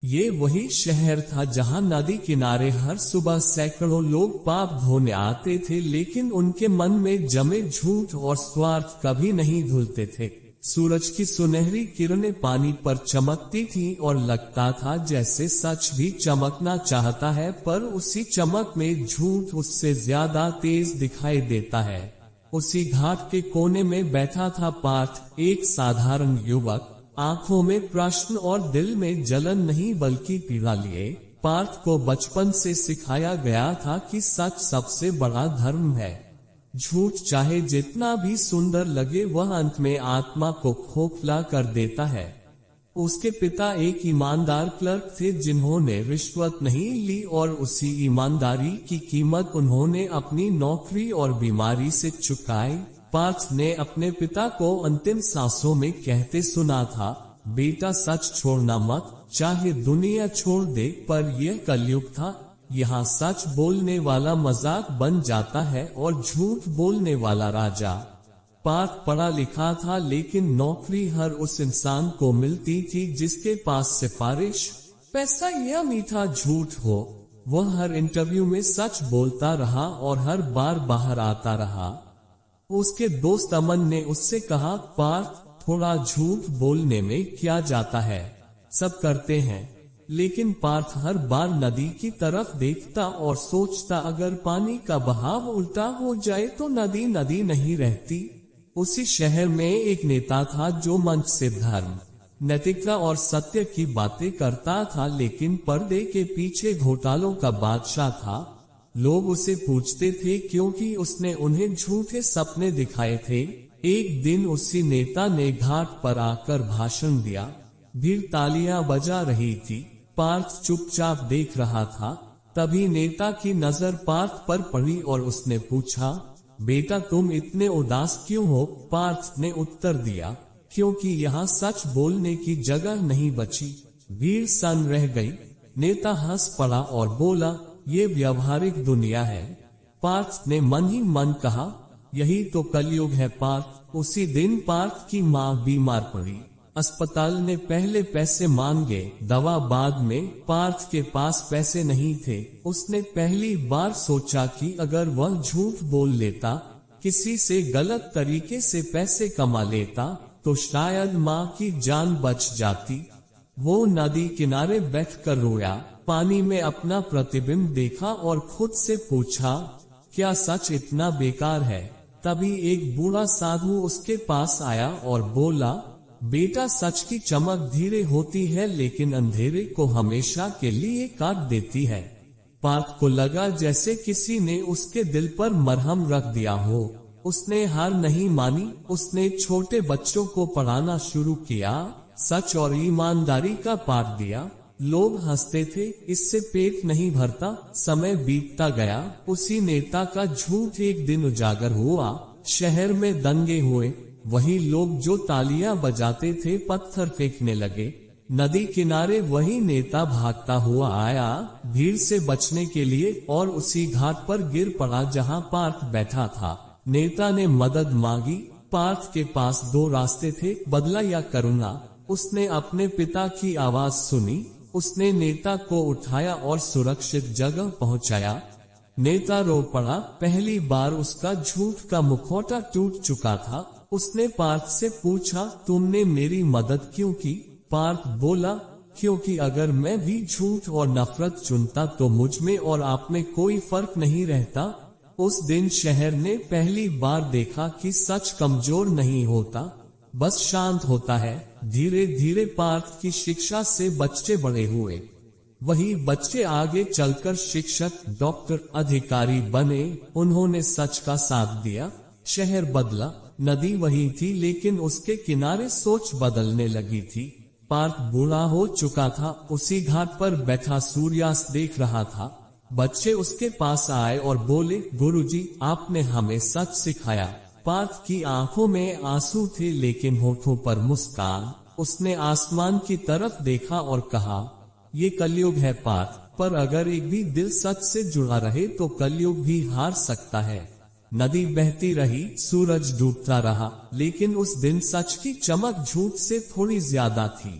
ये वही शहर था जहां नदी किनारे हर सुबह सैकड़ों लोग पाप धोने आते थे, लेकिन उनके मन में जमे झूठ और स्वार्थ कभी नहीं धुलते थे। सूरज की सुनहरी किरणें पानी पर चमकती थी और लगता था जैसे सच भी चमकना चाहता है, पर उसी चमक में झूठ उससे ज्यादा तेज दिखाई देता है। उसी घाट के कोने में बैठा था पार्थ, एक साधारण युवक, आंखों में प्रश्न और दिल में जलन नहीं बल्कि पीड़ा लिए। पार्थ को बचपन से सिखाया गया था कि सच सबसे बड़ा धर्म है। झूठ चाहे जितना भी सुंदर लगे वह अंत में आत्मा को खोखला कर देता है। उसके पिता एक ईमानदार क्लर्क थे जिन्होंने रिश्वत नहीं ली और उसी ईमानदारी की कीमत उन्होंने अपनी नौकरी और बीमारी से चुकाई। पार्थ ने अपने पिता को अंतिम सांसों में कहते सुना था, बेटा सच छोड़ना मत, चाहे दुनिया छोड़ दे। पर यह कलयुग था, यहाँ सच बोलने वाला मजाक बन जाता है और झूठ बोलने वाला राजा। पार्थ पढ़ा लिखा था, लेकिन नौकरी हर उस इंसान को मिलती थी जिसके पास सिफारिश, पैसा या मीठा झूठ हो। वह हर इंटरव्यू में सच बोलता रहा और हर बार बाहर आता रहा। उसके दोस्त अमन ने उससे कहा, पार्थ थोड़ा झूठ बोलने में क्या जाता है, सब करते हैं। लेकिन पार्थ हर बार नदी की तरफ देखता और सोचता, अगर पानी का बहाव उल्टा हो जाए तो नदी नदी नहीं रहती। उसी शहर में एक नेता था जो मंच से धर्म, नैतिकता और सत्य की बातें करता था, लेकिन पर्दे के पीछे घोटालों का बादशाह था। लोग उसे पूछते थे क्योंकि उसने उन्हें झूठे सपने दिखाए थे। एक दिन उसी नेता ने घाट पर आकर भाषण दिया। भीड़ तालियां बजा रही थी। पार्थ चुपचाप देख रहा था। तभी नेता की नजर पार्थ पर पड़ी और उसने पूछा, बेटा तुम इतने उदास क्यों हो? पार्थ ने उत्तर दिया, क्योंकि यहाँ सच बोलने की जगह नहीं बची। भीड़ सन रह गई। नेता हंस पड़ा और बोला, ये व्यवहारिक दुनिया है। पार्थ ने मन ही मन कहा, यही तो कलयुग है पार्थ। उसी दिन पार्थ की माँ बीमार पड़ी। अस्पताल ने पहले पैसे मांगे, दवा बाद में। पार्थ के पास पैसे नहीं थे। उसने पहली बार सोचा कि अगर वह झूठ बोल लेता, किसी से गलत तरीके से पैसे कमा लेता, तो शायद माँ की जान बच जाती। वो नदी किनारे बैठकर रोया, पानी में अपना प्रतिबिंब देखा और खुद से पूछा, क्या सच इतना बेकार है? तभी एक बूढ़ा साधु उसके पास आया और बोला, बेटा सच की चमक धीरे होती है, लेकिन अंधेरे को हमेशा के लिए काट देती है। पार्थ को लगा जैसे किसी ने उसके दिल पर मरहम रख दिया हो। उसने हार नहीं मानी। उसने छोटे बच्चों को पढ़ाना शुरू किया, सच और ईमानदारी का पाठ दिया। लोग हंसते थे, इससे पेट नहीं भरता। समय बीतता गया। उसी नेता का झूठ एक दिन उजागर हुआ। शहर में दंगे हुए। वही लोग जो तालियां बजाते थे पत्थर फेंकने लगे। नदी किनारे वही नेता भागता हुआ आया, भीड़ से बचने के लिए, और उसी घाट पर गिर पड़ा जहां पार्थ बैठा था। नेता ने मदद मांगी। पार्थ के पास दो रास्ते थे, बदला या करुणा। उसने अपने पिता की आवाज सुनी। उसने नेता को उठाया और सुरक्षित जगह पहुंचाया। नेता रो पड़ा। पहली बार उसका झूठ का मुखौटा टूट चुका था। उसने पार्थ से पूछा, तुमने मेरी मदद क्यों की? पार्थ बोला, क्योंकि अगर मैं भी झूठ और नफरत चुनता तो मुझ में और आप में कोई फर्क नहीं रहता। उस दिन शहर ने पहली बार देखा कि सच कमजोर नहीं होता, बस शांत होता है। धीरे धीरे पार्थ की शिक्षा से बच्चे बड़े हुए। वही बच्चे आगे चलकर शिक्षक, डॉक्टर, अधिकारी बने। उन्होंने सच का साथ दिया। शहर बदला। नदी वही थी, लेकिन उसके किनारे सोच बदलने लगी थी। पार्थ बूढ़ा हो चुका था। उसी घाट पर बैठा सूर्यास्त देख रहा था। बच्चे उसके पास आए और बोले, गुरुजी, आपने हमें सच सिखाया। पार्थ की आंखों में आंसू थे, लेकिन होठों पर मुस्कान। उसने आसमान की तरफ देखा और कहा, ये कलयुग है पार्थ, पर अगर एक भी दिल सच से जुड़ा रहे तो कलयुग भी हार सकता है। नदी बहती रही, सूरज डूबता रहा, लेकिन उस दिन सच की चमक झूठ से थोड़ी ज्यादा थी।